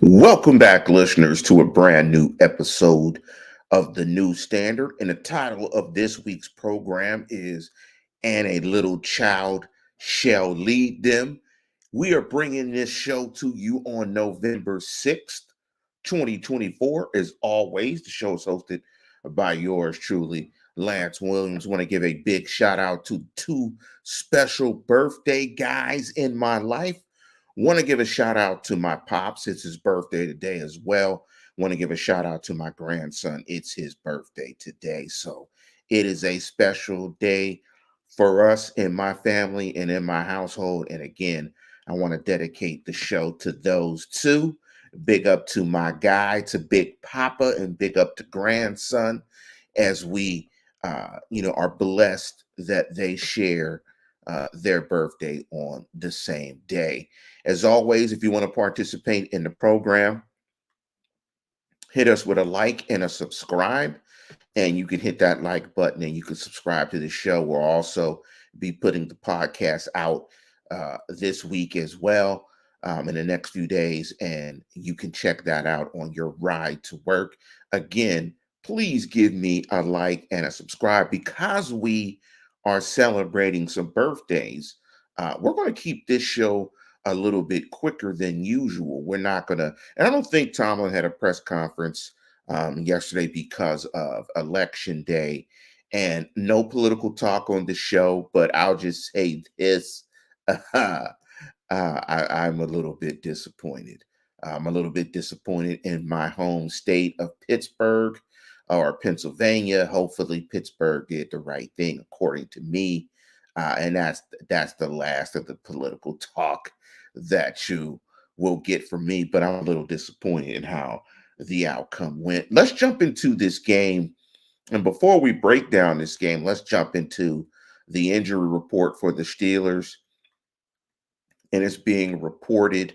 Welcome back, listeners, to a brand new episode of the New Standard. And the title of this week's program is And a Little Child Shall Lead Them. We are bringing this show to you on November 6th, 2024. As always, the show is hosted by yours truly, Lance Williams. Want to give a big shout out to two special birthday guys in my life. Want to give a shout out to my pops. It's his birthday today as well. Want to give a shout out to my grandson. It's his birthday today. So it is a special day for us in my family and in my household. And again, I want to dedicate the show to those two. Big up to my guy, to Big Papa, and big up to grandson as we, are blessed that they share their birthday on the same day. As always, if you want to participate in the program, hit us with a like and a subscribe. And you can hit that like button and you can subscribe to the show. We'll also be putting the podcast out this week as well in the next few days. And you can check that out on your ride to work. Again, please give me a like and a subscribe because we are celebrating some birthdays. We're going to keep this show a little bit quicker than usual. We're not going to, and I don't think Tomlin had a press conference yesterday because of election day and no political talk on the show, but I'll just say this. I'm a little bit disappointed. I'm a little bit disappointed in my home state of Pittsburgh or Pennsylvania. Hopefully, Pittsburgh did the right thing, according to me, and that's the last of the political talk that you will get from me. But I'm a little disappointed in how the outcome went. Let's jump into this game, and before we break down this game, let's jump into the injury report for the Steelers, and it's being reported.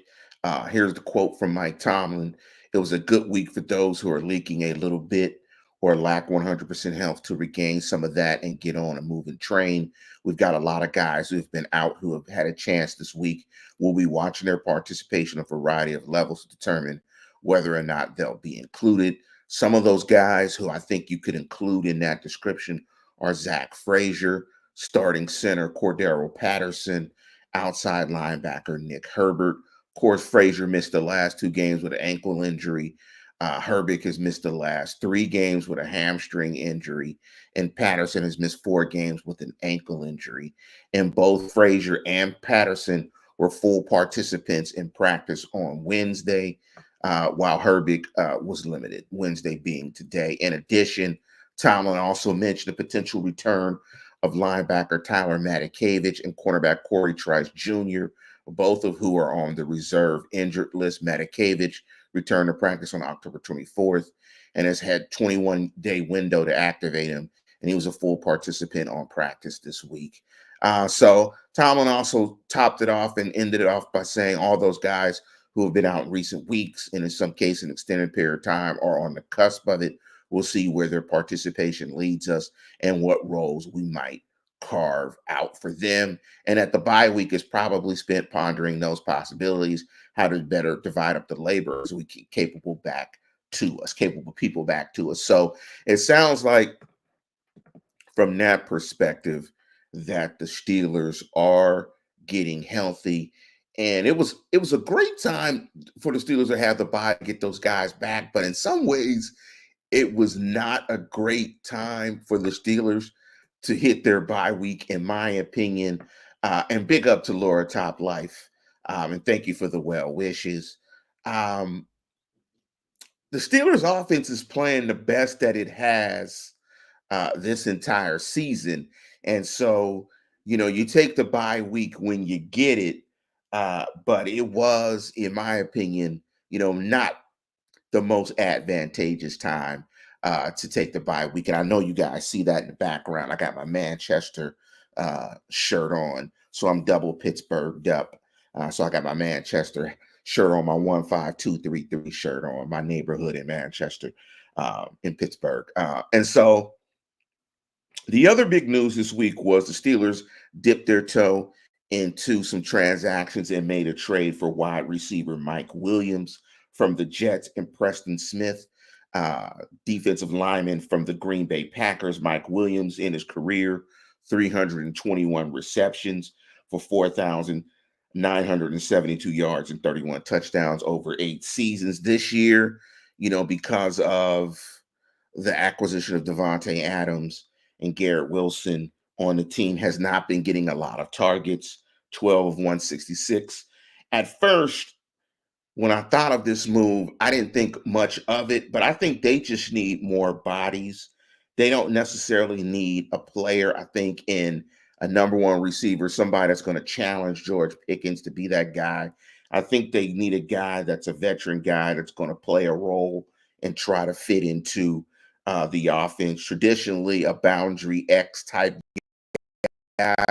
Here's the quote from Mike Tomlin. It was a good week for those who are leaking a little bit or lack 100% health to regain some of that and get on a moving train. We've got a lot of guys who've been out who have had a chance this week. We'll be watching their participation at a variety of levels to determine whether or not they'll be included. Some of those guys who I think you could include in that description are Zach Frazier, starting center Cordero Patterson, outside linebacker Nick Herbert. Of course, Frazier missed the last 2 games with an ankle injury. Herbert has missed the last 3 games with a hamstring injury, and Patterson has missed 4 games with an ankle injury. And both Frazier and Patterson were full participants in practice on Wednesday, while Herbert was limited, Wednesday being today. In addition, Tomlin also mentioned the potential return of linebacker Tyler Matakevich and cornerback Corey Trice Jr., both of who are on the reserve injured list. Matakevich returned to practice on October 24th and has had 21-day window to activate him, and he was a full participant on practice this week. So Tomlin also topped it off and ended it off by saying all those guys who have been out in recent weeks, and in some cases an extended period of time, are on the cusp of it. We'll see where their participation leads us and what roles we might carve out for them. And at the bye week is probably spent pondering those possibilities, how to better divide up the labor so we keep capable people back to us. So it sounds like from that perspective that the Steelers are getting healthy. And it was a great time for the Steelers to have the bye to get those guys back. But in some ways, it was not a great time for the Steelers to hit their bye week, in my opinion. And big up to Laura Top Life. And thank you for the well wishes. Um, the Steelers offense is playing the best that it has this entire season. And so, you take the bye week when you get it. But it was, in my opinion, not the most advantageous time to take the bye week. And I know you guys see that in the background. I got my Manchester shirt on, so I'm double Pittsburghed up. So I got my Manchester shirt on, my 15233 shirt on, my neighborhood in Manchester, in Pittsburgh. And so the other big news this week was the Steelers dipped their toe into some transactions and made a trade for wide receiver Mike Williams from the Jets, and Preston Smith, uh, defensive lineman from the Green Bay Packers. Mike Williams in his career, 321 receptions for 4,972 yards and 31 touchdowns over 8 seasons. This year, because of the acquisition of Devontae Adams and Garrett Wilson on the team, has not been getting a lot of targets, 12 of 166. At first, when I thought of this move, I didn't think much of it, but I think they just need more bodies. They don't necessarily need a player, I think, in a number one receiver, somebody that's going to challenge George Pickens to be that guy. I think they need a guy that's a veteran guy that's going to play a role and try to fit into the offense. Traditionally, a boundary X type guy,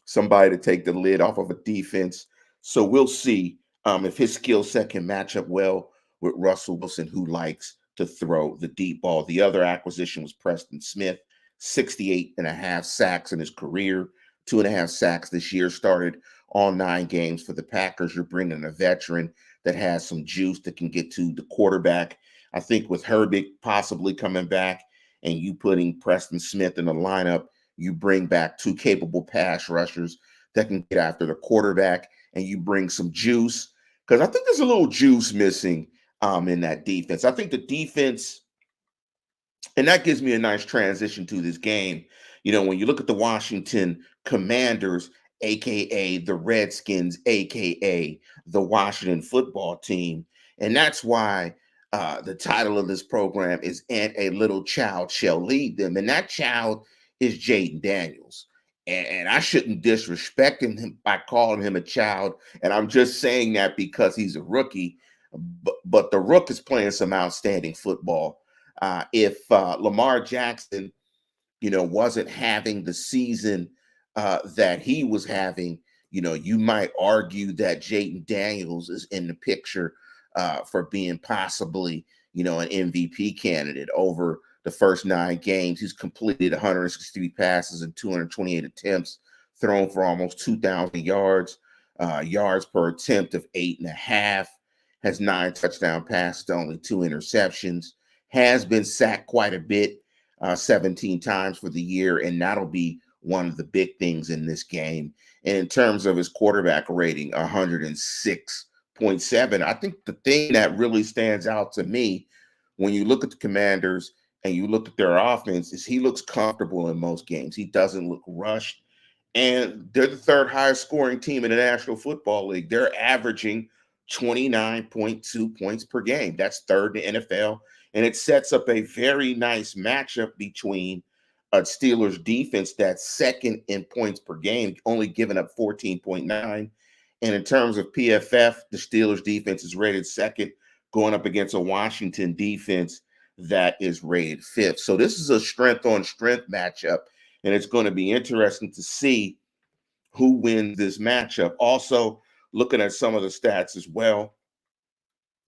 somebody to take the lid off of a defense. So we'll see if his skill set can match up well with Russell Wilson, who likes to throw the deep ball. The other acquisition was Preston Smith, 68 and a half sacks in his career, 2.5 sacks this year, started all 9 games for the Packers. You're bringing a veteran that has some juice that can get to the quarterback. I think with Herbig possibly coming back and you putting Preston Smith in the lineup, you bring back 2 capable pass rushers that can get after the quarterback, and you bring some juice, because I think there's a little juice missing in that defense. I think the defense, and that gives me a nice transition to this game. When you look at the Washington Commanders, aka the Redskins, aka the Washington football team, and that's why the title of this program is "And a Little Child Shall Lead Them," and that child is Jaden Daniels. And I shouldn't disrespect him by calling him a child. And I'm just saying that because he's a rookie. But the Rook is playing some outstanding football. If Lamar Jackson, wasn't having the season that he was having, you might argue that Jaden Daniels is in the picture for being possibly, an MVP candidate. Over the first 9 games, he's completed 163 passes and 228 attempts, thrown for almost 2,000 yards, yards per attempt of 8.5, has 9 touchdown passes, only 2 interceptions, has been sacked quite a bit, 17 times for the year, and that'll be one of the big things in this game. And in terms of his quarterback rating, 106.7, I think the thing that really stands out to me when you look at the Commanders and you look at their offense is he looks comfortable in most games. He doesn't look rushed. And they're the 3rd highest scoring team in the National Football League. They're averaging 29.2 points per game. That's 3rd in the NFL. And it sets up a very nice matchup between a Steelers defense that's 2nd in points per game, only giving up 14.9. And in terms of PFF, the Steelers defense is rated 2nd, going up against a Washington defense that is rated 5th. So this is a strength on strength matchup, and it's going to be interesting to see who wins this matchup. Also, looking at some of the stats as well,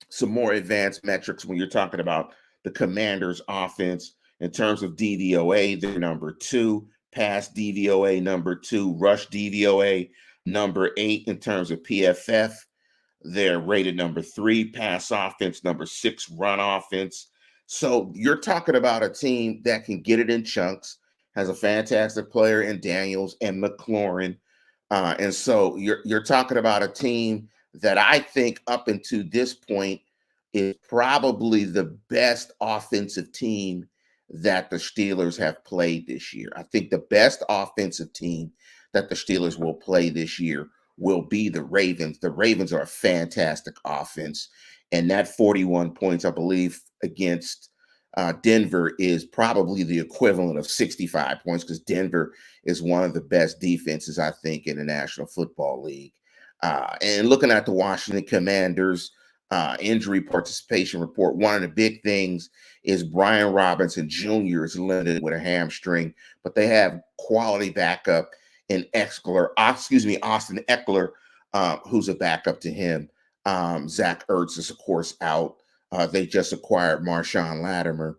some more advanced metrics when you're talking about the Commanders offense. In terms of DVOA, they're number 2, pass DVOA number 2, rush DVOA number 8. In terms of PFF, they're rated number 3, pass offense number 6, run offense. So you're talking about a team that can get it in chunks, has a fantastic player in Daniels and McLaurin. And so you're talking about a team that I think up until this point is probably the best offensive team that the Steelers have played this year. I think the best offensive team that the Steelers will play this year will be the Ravens. The Ravens are a fantastic offense. And that 41 points, I believe, against Denver is probably the equivalent of 65 points, because Denver is one of the best defenses, I think, in the National Football League. And looking at the Washington Commanders injury participation report, one of the big things is Brian Robinson Jr. is limited with a hamstring, but they have quality backup in Austin Eckler, who's a backup to him. Zach Ertz is, of course, out. They just acquired Marshawn Latimer,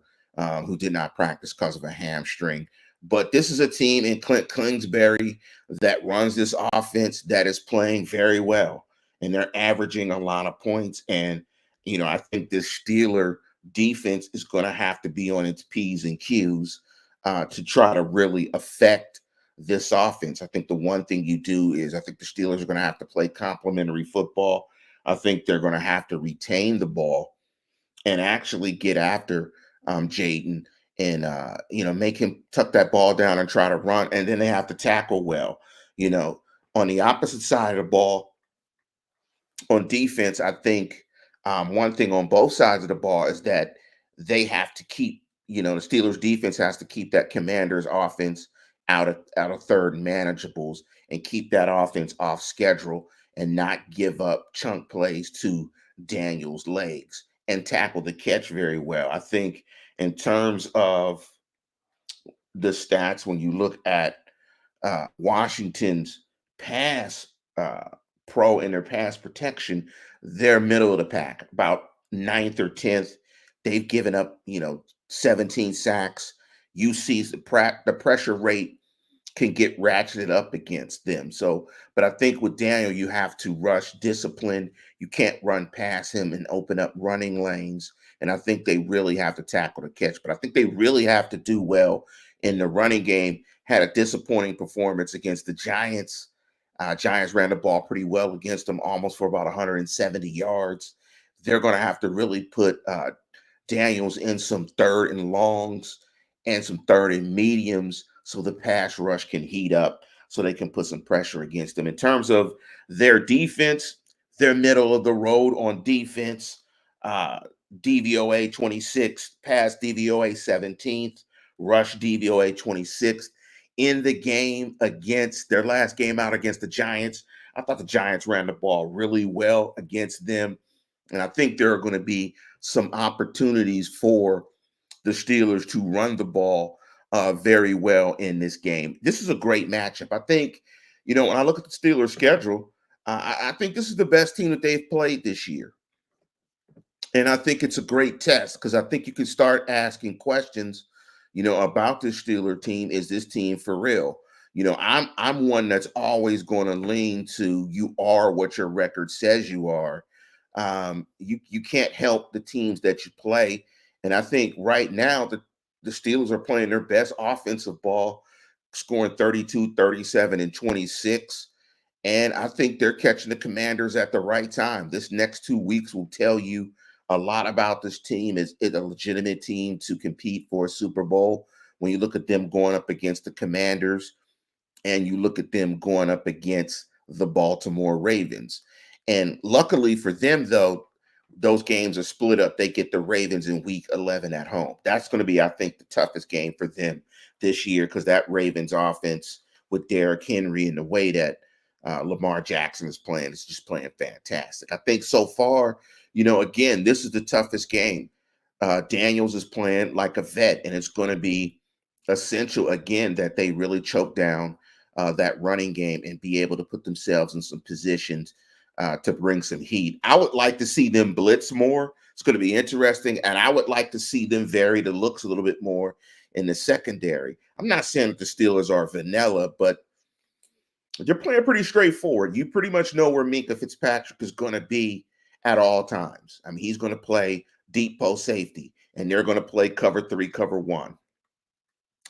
who did not practice because of a hamstring. But this is a team in Clint Kingsbury that runs this offense that is playing very well, and they're averaging a lot of points. And I think this Steeler defense is going to have to be on its P's and Q's to try to really affect this offense. I think the one thing you do is I think the Steelers are going to have to play complementary football. I think they're going to have to retain the ball and actually get after Jaden and make him tuck that ball down and try to run, and then they have to tackle well. You know, on the opposite side of the ball, on defense, I think one thing on both sides of the ball is that they have to keep, the Steelers defense has to keep that Commanders offense out of third and manageables and keep that offense off schedule and not give up chunk plays to Daniel's legs and tackle the catch very well. I think in terms of the stats, when you look at Washington's pass pro in their pass protection, they're middle of the pack, about ninth or 10th. They've given up, 17 sacks. UC's the pressure rate can get ratcheted up against them. So, but I think with Daniel, you have to rush discipline. You can't run past him and open up running lanes. And I think they really have to tackle the catch. But I think they really have to do well in the running game. Had a disappointing performance against the Giants. Giants ran the ball pretty well against them, almost for about 170 yards. They're going to have to really put Daniels in some third and longs and some third and mediums so the pass rush can heat up so they can put some pressure against them. In terms of their defense, they're middle of the road on defense. Uh, DVOA 26th, pass DVOA 17th, rush DVOA 26th. In the game against their last game out against the Giants, I thought the Giants ran the ball really well against them. And I think there are going to be some opportunities for the Steelers to run the ball very well in this game. This is a great matchup. I think, when I look at the Steelers' schedule, I think this is the best team that they've played this year. And I think it's a great test because I think you can start asking questions, about this Steeler team. Is this team for real? I'm one that's always going to lean to you are what your record says you are. You can't help the teams that you play. And I think right now the Steelers are playing their best offensive ball, scoring 32, 37, and 26. And I think they're catching the Commanders at the right time. This next 2 weeks will tell you a lot about this team. Is it a legitimate team to compete for a Super Bowl? When you look at them going up against the Commanders and you look at them going up against the Baltimore Ravens. And luckily for them, though, those games are split up. They get the Ravens in week 11 at home. That's going to be, I think, the toughest game for them this year because that Ravens offense with Derrick Henry and the way that Lamar Jackson is playing is just playing fantastic. I think so far, again, this is the toughest game. Daniels is playing like a vet, and it's going to be essential, again, that they really choke down that running game and be able to put themselves in some positions to bring some heat. I would like to see them blitz more. It's going to be interesting, and I would like to see them vary the looks a little bit more in the secondary. I'm not saying that the Steelers are vanilla, but they're playing pretty straightforward. You pretty much know where Minka Fitzpatrick is going to be at all times. I mean, he's going to play deep post safety, and they're going to play cover 3, cover 1.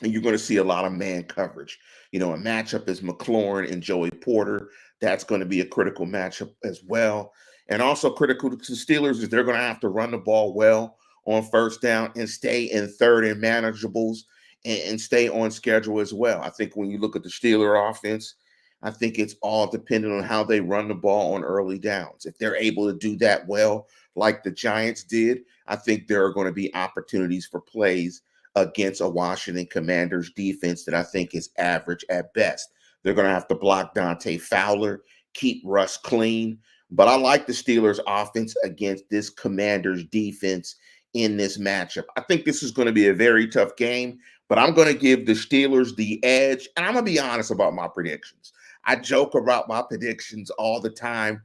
And you're going to see a lot of man coverage. A matchup is McLaurin and Joey Porter. That's going to be a critical matchup as well. And also critical to the Steelers is they're going to have to run the ball well on first down and stay in third and manageables and stay on schedule as well. I think when you look at the Steeler offense, I think it's all dependent on how they run the ball on early downs. If they're able to do that well, like the Giants did, I think there are going to be opportunities for plays against a Washington Commanders defense that I think is average at best. They're going to have to block Dante Fowler, keep Russ clean. But I like the Steelers' offense against this Commanders defense in this matchup. I think this is going to be a very tough game, but I'm going to give the Steelers the edge. And I'm going to be honest about my predictions. I joke about my predictions all the time,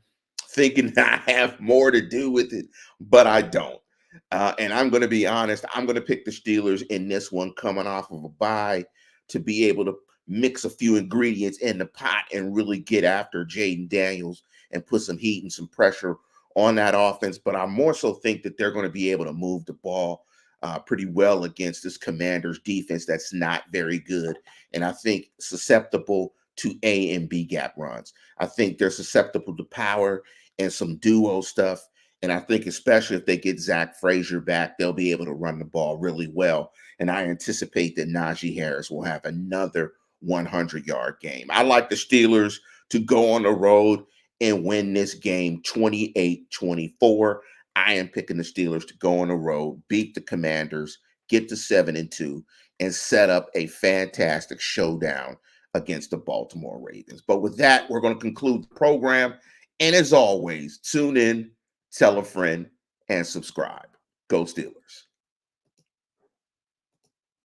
thinking I have more to do with it, but I don't. And I'm going to be honest, I'm going to pick the Steelers in this one coming off of a bye to be able to mix a few ingredients in the pot and really get after Jaden Daniels and put some heat and some pressure on that offense, but I more so think that they're going to be able to move the ball pretty well against this Commanders defense that's not very good. And I think susceptible to A and B gap runs. I think they're susceptible to power and some duo stuff. And I think especially if they get Zach Frazier back, they'll be able to run the ball really well. And I anticipate that Najee Harris will have another 100-yard game. I like the Steelers to go on the road and win this game 28-24. I am picking the Steelers to go on the road, beat the Commanders, get to 7-2, and set up a fantastic showdown against the Baltimore Ravens. But with that, we're going to conclude the program. And as always, tune in, tell a friend, and subscribe. Go Steelers.